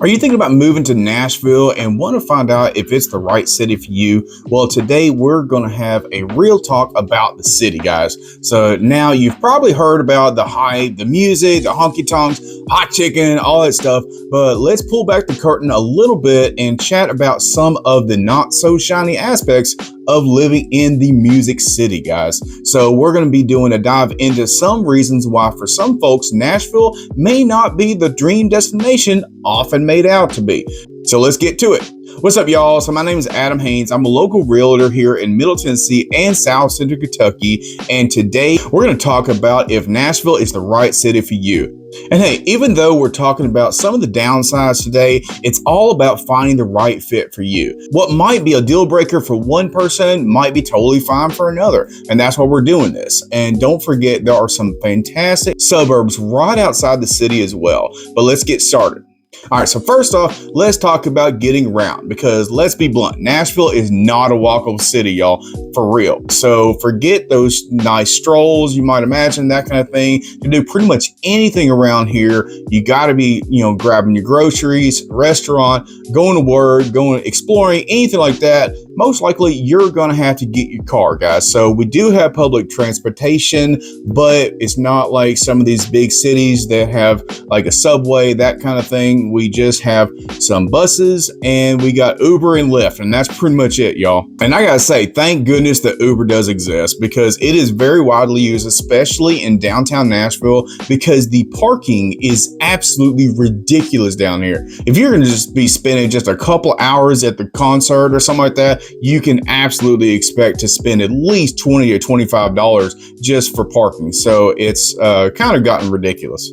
Are you thinking about moving to Nashville and want to find out if it's the right city for you? Well, today we're going to have a real talk about the city, guys. So now you've probably heard about the hype, the music, the honky tonks, hot chicken, all that stuff. But let's pull back the curtain a little bit and chat about some of the not so shiny aspects of living in the music city, guys. So we're going to be doing a dive into some reasons why for some folks, Nashville may not be the dream destination often made out to be. So let's get to it. What's up, y'all? So my name is Adam Haynes. I'm a local realtor here in Middle Tennessee and South Central Kentucky. And today we're going to talk about if Nashville is the right city for you. And hey, even though we're talking about some of the downsides today, it's all about finding the right fit for you. What might be a deal breaker for one person might be totally fine for another. And that's why we're doing this. And don't forget, there are some fantastic suburbs right outside the city as well. But let's get started. All right, so first off, let's talk about getting around, because let's be blunt, Nashville is not a walkable city, y'all, for real. So forget those nice strolls you might imagine, that kind of thing. To do pretty much anything around here, you got to be, grabbing your groceries, restaurant, going to work, going exploring, anything like that. Most likely you're going to have to get your car, guys. So we do have public transportation, but it's not like some of these big cities that have like a subway, that kind of thing. We just have some buses and we got Uber and Lyft, and that's pretty much it, y'all. And I gotta say, thank goodness that Uber does exist, because it is very widely used, especially in downtown Nashville, because the parking is absolutely ridiculous down here. If you're gonna just be spending just a couple hours at the concert or something like that, you can absolutely expect to spend at least $20 to $25 just for parking. So it's kind of gotten ridiculous.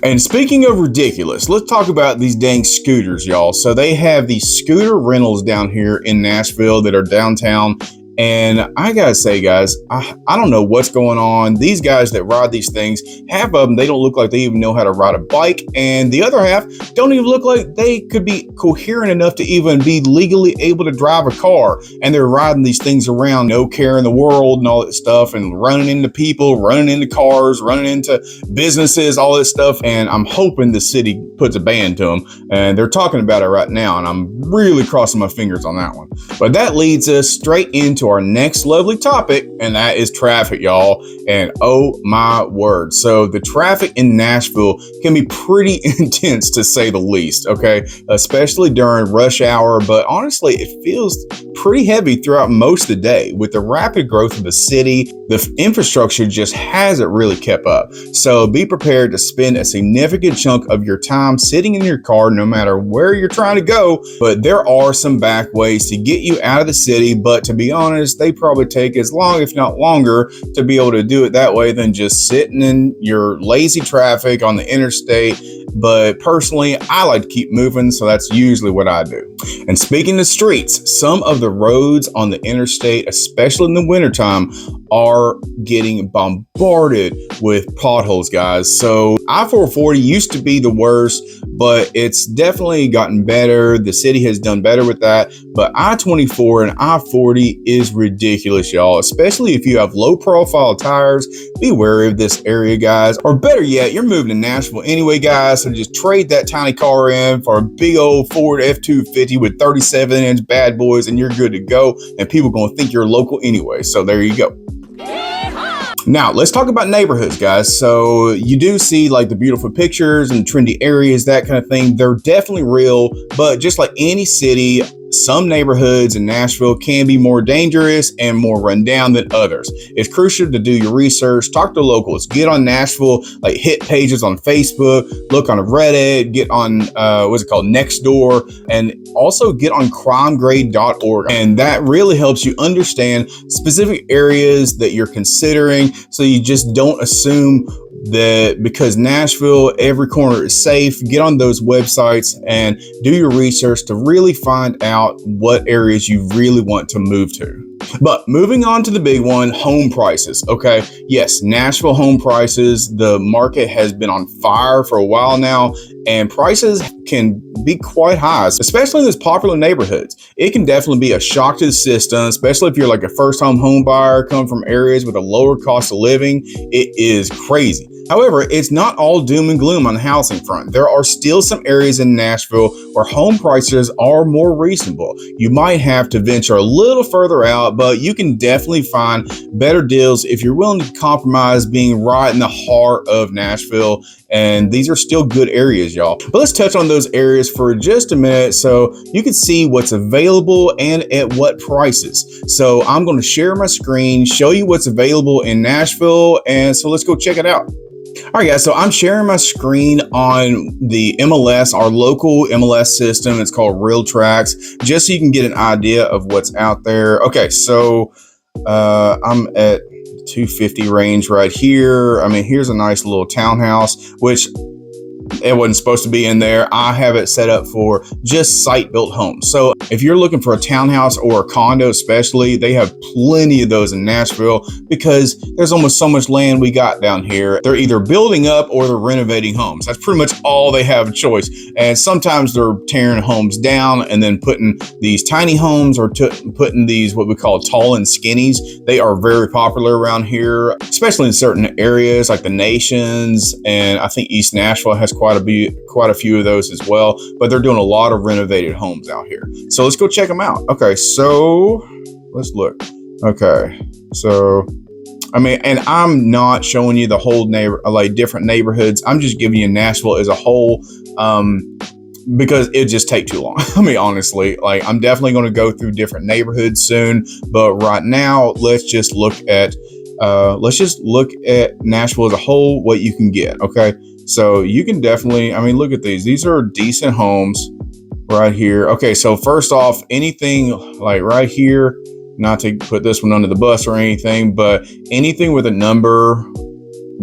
And speaking of ridiculous, let's talk about these dang scooters, y'all. So they have these scooter rentals down here in Nashville that are downtown. And I gotta say, guys, I don't know what's going on. These guys that ride these things, half of them, they don't look like they even know how to ride a bike. And the other half don't even look like they could be coherent enough to even be legally able to drive a car. And they're riding these things around, no care in the world and all that stuff, and running into people, running into cars, running into businesses, all this stuff. And I'm hoping the city puts a ban to them. And they're talking about it right now. And I'm really crossing my fingers on that one. But that leads us straight into our next lovely topic, and that is traffic, y'all. And oh my word, so the traffic in Nashville can be pretty intense, to say the least, okay, especially during rush hour. But honestly, it feels pretty heavy throughout most of the day. With the rapid growth of the city, the infrastructure just hasn't really kept up. So be prepared to spend a significant chunk of your time sitting in your car, no matter where you're trying to go. But there are some back ways to get you out of the city, but to be honest, they probably take as long, if not longer, to be able to do it that way than just sitting in your lazy traffic on the interstate. But personally, I like to keep moving, so that's usually what I do. And speaking of streets, some of the roads on the interstate, especially in the wintertime, are getting bombarded with potholes, guys. So I-440 used to be the worst, but it's definitely gotten better. The city has done better with that. But I-24 and I-40 is ridiculous, y'all, especially if you have low profile tires. Be wary of this area, guys. Or better yet, you're moving to Nashville anyway, guys, so just trade that tiny car in for a big old Ford F-250 with 37-inch bad boys, and you're good to go. And people are going to think you're local anyway. So there you go. Now, let's talk about neighborhoods, guys. So you do see like the beautiful pictures and trendy areas, that kind of thing. They're definitely real, but just like any city, some neighborhoods in Nashville can be more dangerous and more run down than others. It's crucial to do your research, talk to locals, get on Nashville, like hit pages on Facebook, look on Reddit, get on, Nextdoor, and also get on crimegrade.org. And that really helps you understand specific areas that you're considering, so you just don't assume that because Nashville, every corner is safe. Get on those websites and do your research to really find out what areas you really want to move to. But moving on to the big one, home prices. Okay. Yes, Nashville home prices. The market has been on fire for a while now, and prices can be quite high, especially in these popular neighborhoods. It can definitely be a shock to the system, especially if you're like a first home buyer coming from areas with a lower cost of living. It is crazy. However, it's not all doom and gloom on the housing front. There are still some areas in Nashville where home prices are more reasonable. You might have to venture a little further out, but you can definitely find better deals if you're willing to compromise being right in the heart of Nashville. And these are still good areas, y'all. But let's touch on those areas for just a minute so you can see what's available and at what prices. So I'm going to share my screen, show you what's available in Nashville. And so let's go check it out. All right, guys, so I'm sharing my screen on the MLS, our local MLS system. It's called RealTrax, just so you can get an idea of what's out there. Okay, so I'm at 250 range right here. I mean, here's a nice little townhouse, which it wasn't supposed to be in there. I have it set up for just site-built homes. So if you're looking for a townhouse or a condo especially, they have plenty of those in Nashville because there's almost so much land we got down here. They're either building up or they're renovating homes. That's pretty much all they have a choice. And sometimes they're tearing homes down and then putting these tiny homes or putting these what we call tall and skinnies. They are very popular around here, especially in certain areas like the Nations, and I think East Nashville has quite a few of those as well, but they're doing a lot of renovated homes out here. So let's go check them out. Okay, so let's look. Okay, so I mean, and I'm not showing you the whole different neighborhoods. I'm just giving you Nashville as a whole, because it just take too long. I mean, honestly, like I'm definitely going to go through different neighborhoods soon, but right now let's just look at Nashville as a whole, what you can get. Okay. So you can definitely, I mean, look at these. These are decent homes right here. Okay, so first off, anything like right here, not to put this one under the bus or anything, but anything with a number,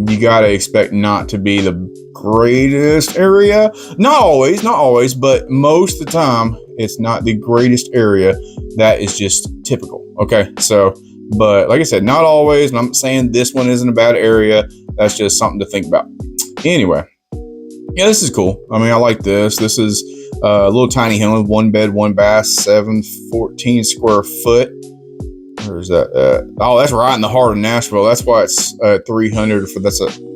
you got to expect not to be the greatest area. Not always, but most of the time, it's not the greatest area. That is just typical. Okay, so, but like I said, not always, and I'm saying this one isn't a bad area. That's just something to think about. Anyway, yeah, this is cool. I mean, I like this. This is a little tiny home, 1 bed, 1 bath, 714 square foot. Where is that at? Oh, that's right in the heart of Nashville. That's why it's 300 for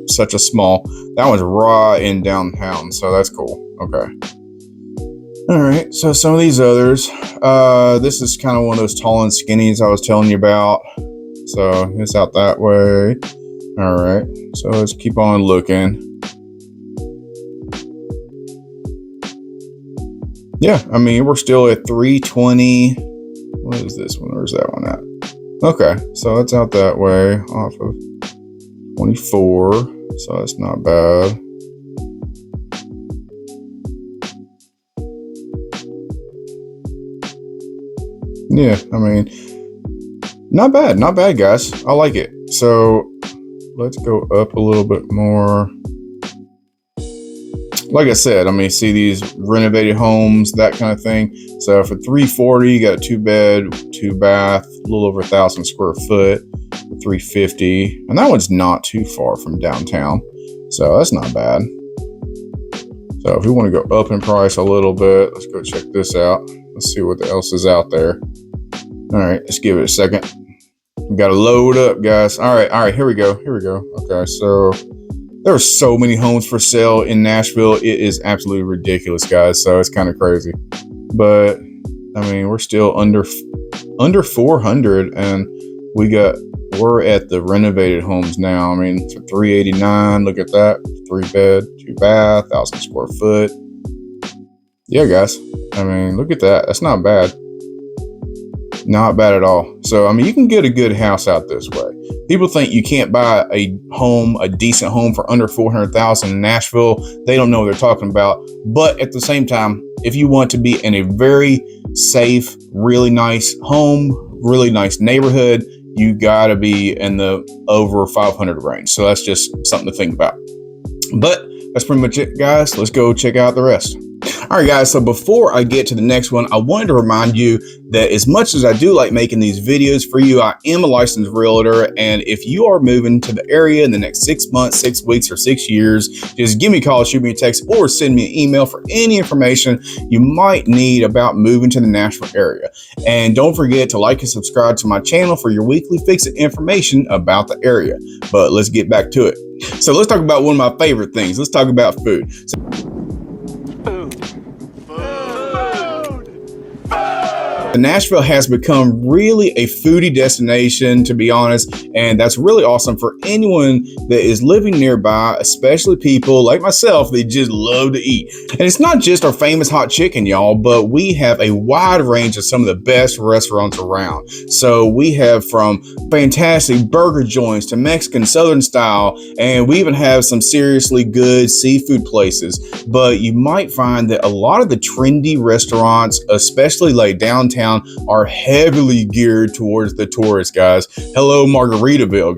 such a small. That one's right in downtown, so that's cool. Okay. All right, so some of these others. This is kind of one of those tall and skinnies I was telling you about. So it's out that way. All right, so let's keep on looking. Yeah, I mean, we're still at 320. What is this one? Where's that one at? Okay, so it's out that way off of 24. So that's not bad. Yeah, I mean, not bad, guys. I like it. So let's go up a little bit more. Like I said, I mean, see these renovated homes, that kind of thing. So for 340, you got a 2 bed, 2 bath, a little over 1,000 square foot, 350. And that one's not too far from downtown. So that's not bad. So if we want to go up in price a little bit, let's go check this out. Let's see what else is out there. All right, let's give it a second. We got to load up, guys. All right, here we go. Okay, so there are so many homes for sale in Nashville. It is absolutely ridiculous, guys. So it's kind of crazy. But I mean, we're still under 400, and we're at the renovated homes now. I mean, for 389, look at that. 3 bed, 2 bath, 1,000 square foot. Yeah, guys. I mean, look at that. That's not bad. Not bad at all. So, I mean, you can get a good house out this way. People think you can't buy a decent home for under $400,000 in Nashville. They don't know what they're talking about. But at the same time, if you want to be in a very safe, really nice home, really nice neighborhood, you got to be in the over 500 range. So that's just something to think about. But that's pretty much it, guys. Let's go check out the rest. All right, guys, so before I get to the next one, I wanted to remind you that as much as I do like making these videos for you, I am a licensed realtor. And if you are moving to the area in the next 6 months, 6 weeks, or 6 years, just give me a call, shoot me a text, or send me an email for any information you might need about moving to the Nashville area. And don't forget to like and subscribe to my channel for your weekly fix of information about the area. But let's get back to it. So let's talk about one of my favorite things. Let's talk about food. Nashville has become really a foodie destination, to be honest, and that's really awesome for anyone that is living nearby, especially people like myself that just love to eat. And it's not just our famous hot chicken, y'all, but we have a wide range of some of the best restaurants around. So we have from fantastic burger joints to Mexican Southern style, and we even have some seriously good seafood places. But you might find that a lot of the trendy restaurants, especially like downtown, are heavily geared towards the tourists, guys. Hello, Margaritaville.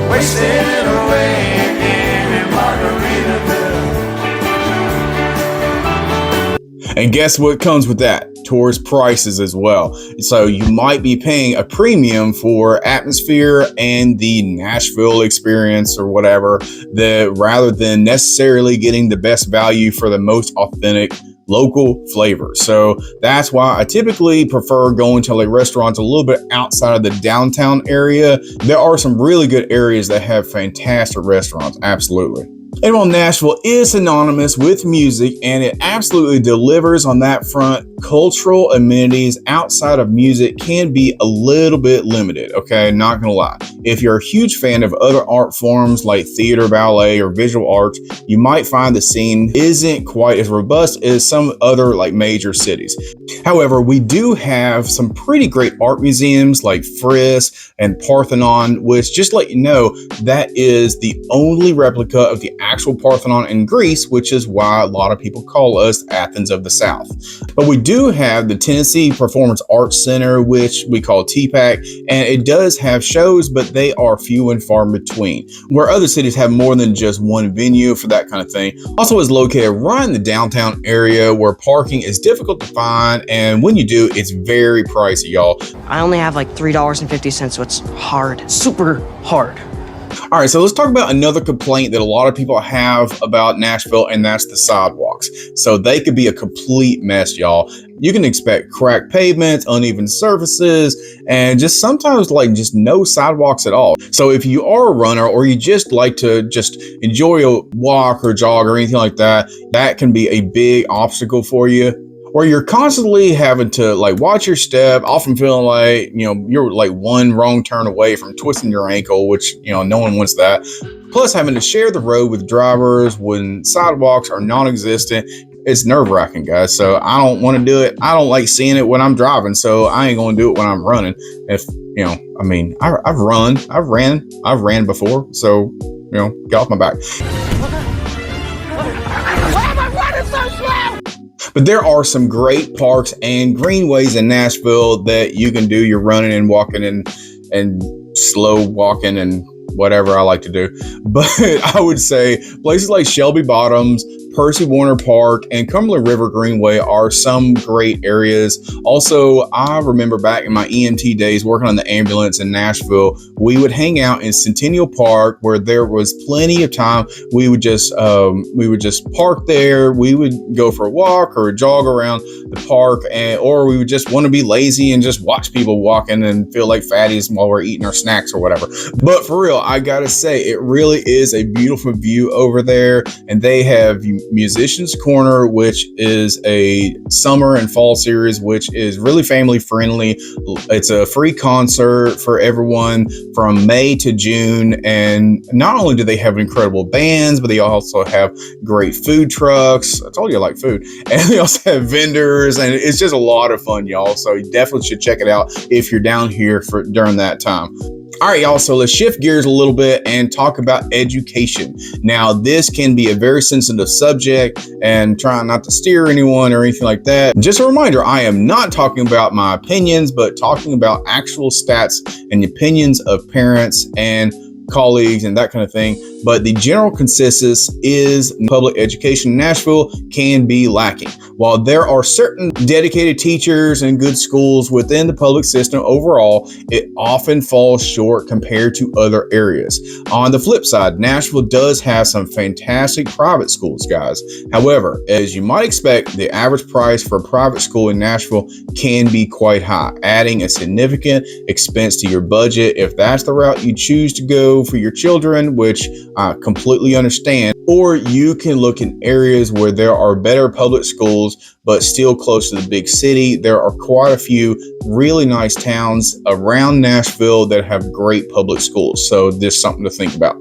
Wasting away in Margaritaville. And guess what comes with that? Tourist prices as well. So you might be paying a premium for atmosphere and the Nashville experience or whatever, that rather than necessarily getting the best value for the most authentic local flavor. So that's why I typically prefer going to like restaurants a little bit outside of the downtown area. There are some really good areas that have fantastic restaurants, absolutely. And while Nashville is synonymous with music and it absolutely delivers on that front, cultural amenities outside of music can be a little bit limited, okay? Not gonna lie. If you're a huge fan of other art forms like theater, ballet, or visual arts, you might find the scene isn't quite as robust as some other like major cities. However, we do have some pretty great art museums like Frisk and Parthenon, which, just to let you know, that is the only replica of the actual Parthenon in Greece, which is why a lot of people call us Athens of the South. But we do have the Tennessee Performance Arts Center, which we call TPAC, and it does have shows, but they are few and far between, where other cities have more than just one venue for that kind of thing. Also is located right in the downtown area where parking is difficult to find, and when you do, it's very pricey, y'all. I only have like $3.50, so it's hard, super hard. All right, so let's talk about another complaint that a lot of people have about Nashville, and that's the sidewalks. So they could be a complete mess, y'all. You can expect cracked pavements, uneven surfaces, and just sometimes like just no sidewalks at all. So if you are a runner or you just like to just enjoy a walk or jog or anything like that, that can be a big obstacle for you. Or you're constantly having to like watch your step, often feeling like, you're like one wrong turn away from twisting your ankle, which, no one wants that. Plus having to share the road with drivers when sidewalks are non-existent. It's nerve-wracking, guys. So I don't want to do it. I don't like seeing it when I'm driving, so I ain't going to do it when I'm running. I've ran before, so, get off my back. But there are some great parks and greenways in Nashville that you can do your running and walking and slow walking and whatever I like to do. But I would say places like Shelby Bottoms, Percy Warner Park, and Cumberland River Greenway are some great areas. Also, I remember back in my EMT days working on the ambulance in Nashville, we would hang out in Centennial Park where there was plenty of time. We would just park there. We would go for a walk or a jog around the park, or we would just want to be lazy and just watch people walking and feel like fatties while we're eating our snacks or whatever. But for real, I gotta say, it really is a beautiful view over there, and they have Musicians Corner, which is a summer and fall series, which is really family friendly. It's a free concert for everyone from May to June, and not only do they have incredible bands, but they also have great food trucks. I told you I like food. And they also have vendors, and it's just a lot of fun, y'all. So you definitely should check it out if you're down here during that time. All right, y'all, so let's shift gears a little bit and talk about education. Now, this can be a very sensitive subject, and trying not to steer anyone or anything like that. Just a reminder, I am not talking about my opinions, but talking about actual stats and opinions of parents and colleagues and that kind of thing. but the general consensus is public education in Nashville can be lacking. While there are certain dedicated teachers and good schools within the public system overall, it often falls short compared to other areas. On the flip side, Nashville does have some fantastic private schools, guys. However, as you might expect, the average price for a private school in Nashville can be quite high, adding a significant expense to your budget if that's the route you choose to go for your children, which I completely understand. Or you can look in areas where there are better public schools, but still close to the big city. There are quite a few really nice towns around Nashville that have great public schools. So there's something to think about.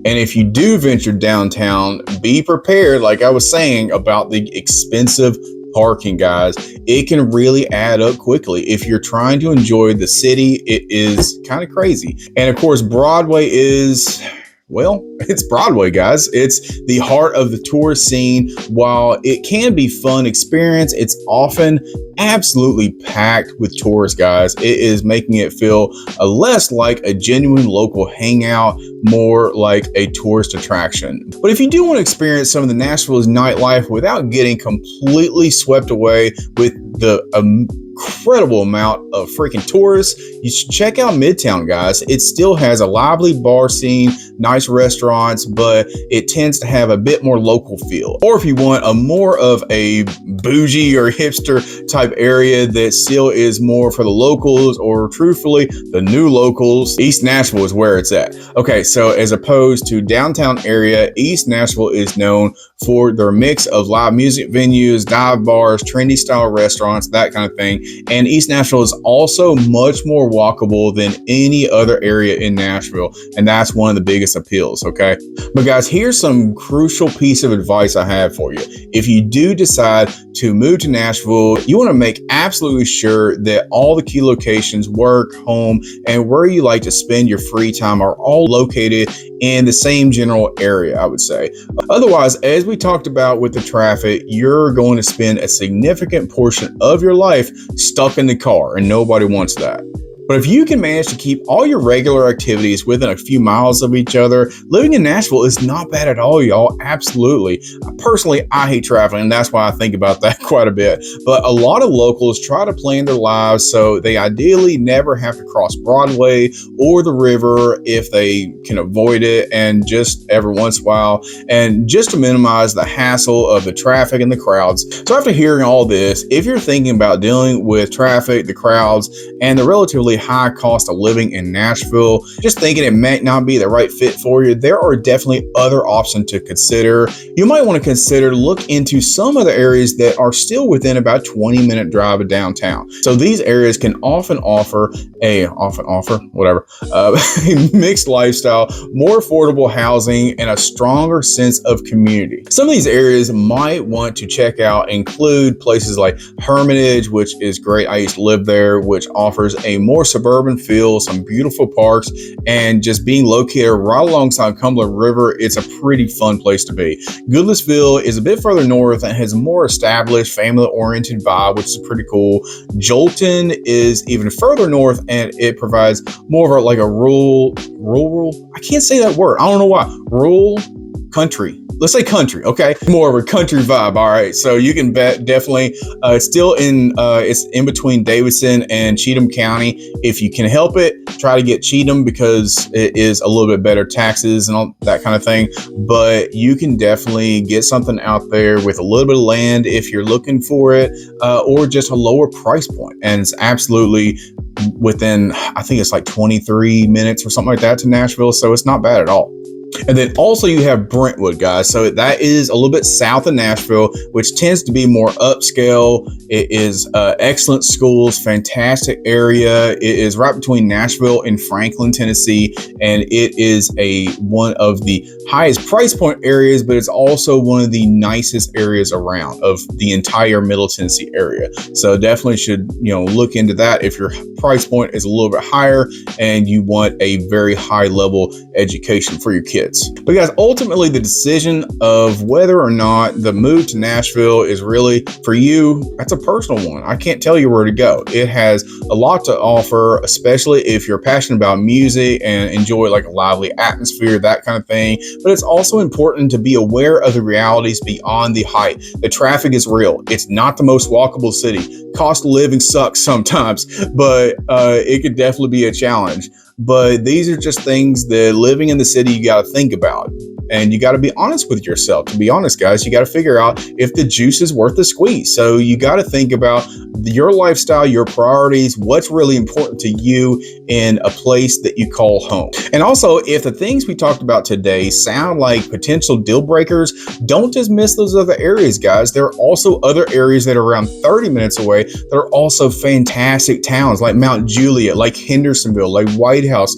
And if you do venture downtown, be prepared, like I was saying, about the expensive parking, guys. It can really add up quickly. If you're trying to enjoy the city, it is kind of crazy. And of course, Broadway is... well, it's Broadway, guys. It's the heart of the tourist scene. While it can be fun experience, it's often absolutely packed with tourists, guys. It is making it feel less like a genuine local hangout, more like a tourist attraction. But if you do want to experience some of the Nashville's nightlife without getting completely swept away with the incredible amount of freaking tourists, you should check out Midtown, guys. It still has a lively bar scene, nice restaurants, but it tends to have a bit more local feel. Or if you want a more of a bougie or hipster type area that still is more for the locals, or truthfully, the new locals, East Nashville is where it's at. Okay, so as opposed to downtown area, East Nashville is known for their mix of live music venues, dive bars, trendy style restaurants, that kind of thing. And East Nashville is also much more walkable than any other area in Nashville. And that's one of the biggest appeals, okay? But guys, here's some crucial piece of advice I have for you. If you do decide to move to Nashville, you want to make absolutely sure that all the key locations, work, home, and where you like to spend your free time are all located in the same general area, I would say. Otherwise, as we talked about with the traffic, you're going to spend a significant portion of your life stuck in the car, and nobody wants that. But if you can manage to keep all your regular activities within a few miles of each other, living in Nashville is not bad at all, y'all. Absolutely. Personally, I hate traveling, and that's why I think about that quite a bit. But a lot of locals try to plan their lives so they ideally never have to cross Broadway or the river if they can avoid it, and just every once in a while, and just to minimize the hassle of the traffic and the crowds. So after hearing all this, if you're thinking about dealing with traffic, the crowds, and the relatively high cost of living in Nashville, just thinking it might not be the right fit for you, there are definitely other options to consider. You might want to consider look into some other areas that are still within about 20-minute drive of downtown. So these areas can often offer a mixed lifestyle, more affordable housing, and a stronger sense of community. Some of these areas might want to check out include places like Hermitage, which is great. I used to live there, which offers a more suburban feel, some beautiful parks, and just being located right alongside Cumberland River, it's a pretty fun place to be. Goodlettsville is a bit further north and has a more established, family-oriented vibe, which is pretty cool. Jolton is even further north, and it provides more of like a rural, I can't say that word, I don't know why, rural country. Let's say country, okay? More of a country vibe, all right? So you can bet definitely, it's still it's in between Davidson and Cheatham County. If you can help it, try to get Cheatham because it is a little bit better taxes and all that kind of thing. But you can definitely get something out there with a little bit of land if you're looking for it, or just a lower price point. And it's absolutely within, I think it's like 23 minutes or something like that to Nashville. So it's not bad at all. And then also you have Brentwood, guys. So that is a little bit south of Nashville, which tends to be more upscale. It is excellent schools, fantastic area. It is right between Nashville and Franklin, Tennessee, and it is one of the highest price point areas, but it's also one of the nicest areas around of the entire Middle Tennessee area. So definitely should look into that if your price point is a little bit higher and you want a very high level education for your kids. kids. But guys, ultimately the decision of whether or not the move to Nashville is really for you, that's a personal one. I can't tell you where to go. It has a lot to offer, especially if you're passionate about music and enjoy like a lively atmosphere, that kind of thing. But it's also important to be aware of the realities beyond the hype. The traffic is real. It's not the most walkable city. Cost of living sucks sometimes, but it could definitely be a challenge. But these are just things that living in the city you got to think about. And you got to be honest with yourself. To be honest, guys, you got to figure out if the juice is worth the squeeze. So you got to think about your lifestyle, your priorities, what's really important to you in a place that you call home. And also, if the things we talked about today sound like potential deal breakers, don't dismiss those other areas, guys. There are also other areas that are around 30 minutes away that are also fantastic towns, like Mount Juliet, like Hendersonville, like White House.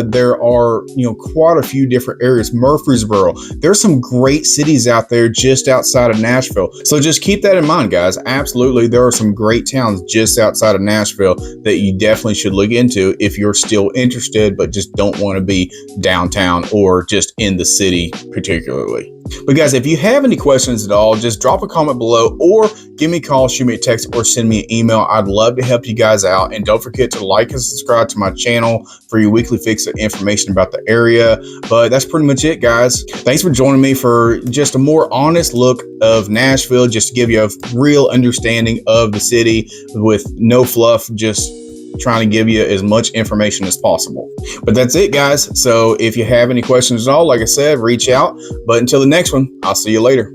There are, quite a few different areas. Murfreesboro. There's some great cities out there just outside of Nashville. So just keep that in mind, guys. Absolutely, there are some great towns just outside of Nashville that you definitely should look into if you're still interested, but just don't want to be downtown or just in the city particularly. But guys, if you have any questions at all, just drop a comment below or give me a call, shoot me a text, or send me an email. I'd love to help you guys out. And don't forget to like and subscribe to my channel for your weekly fix of information about the area. But that's pretty much it, guys. Thanks for joining me for just a more honest look of Nashville, just to give you a real understanding of the city with no fluff, just trying to give you as much information as possible. But that's it, guys. So if you have any questions at all, like I said, reach out. But until the next one, I'll see you later.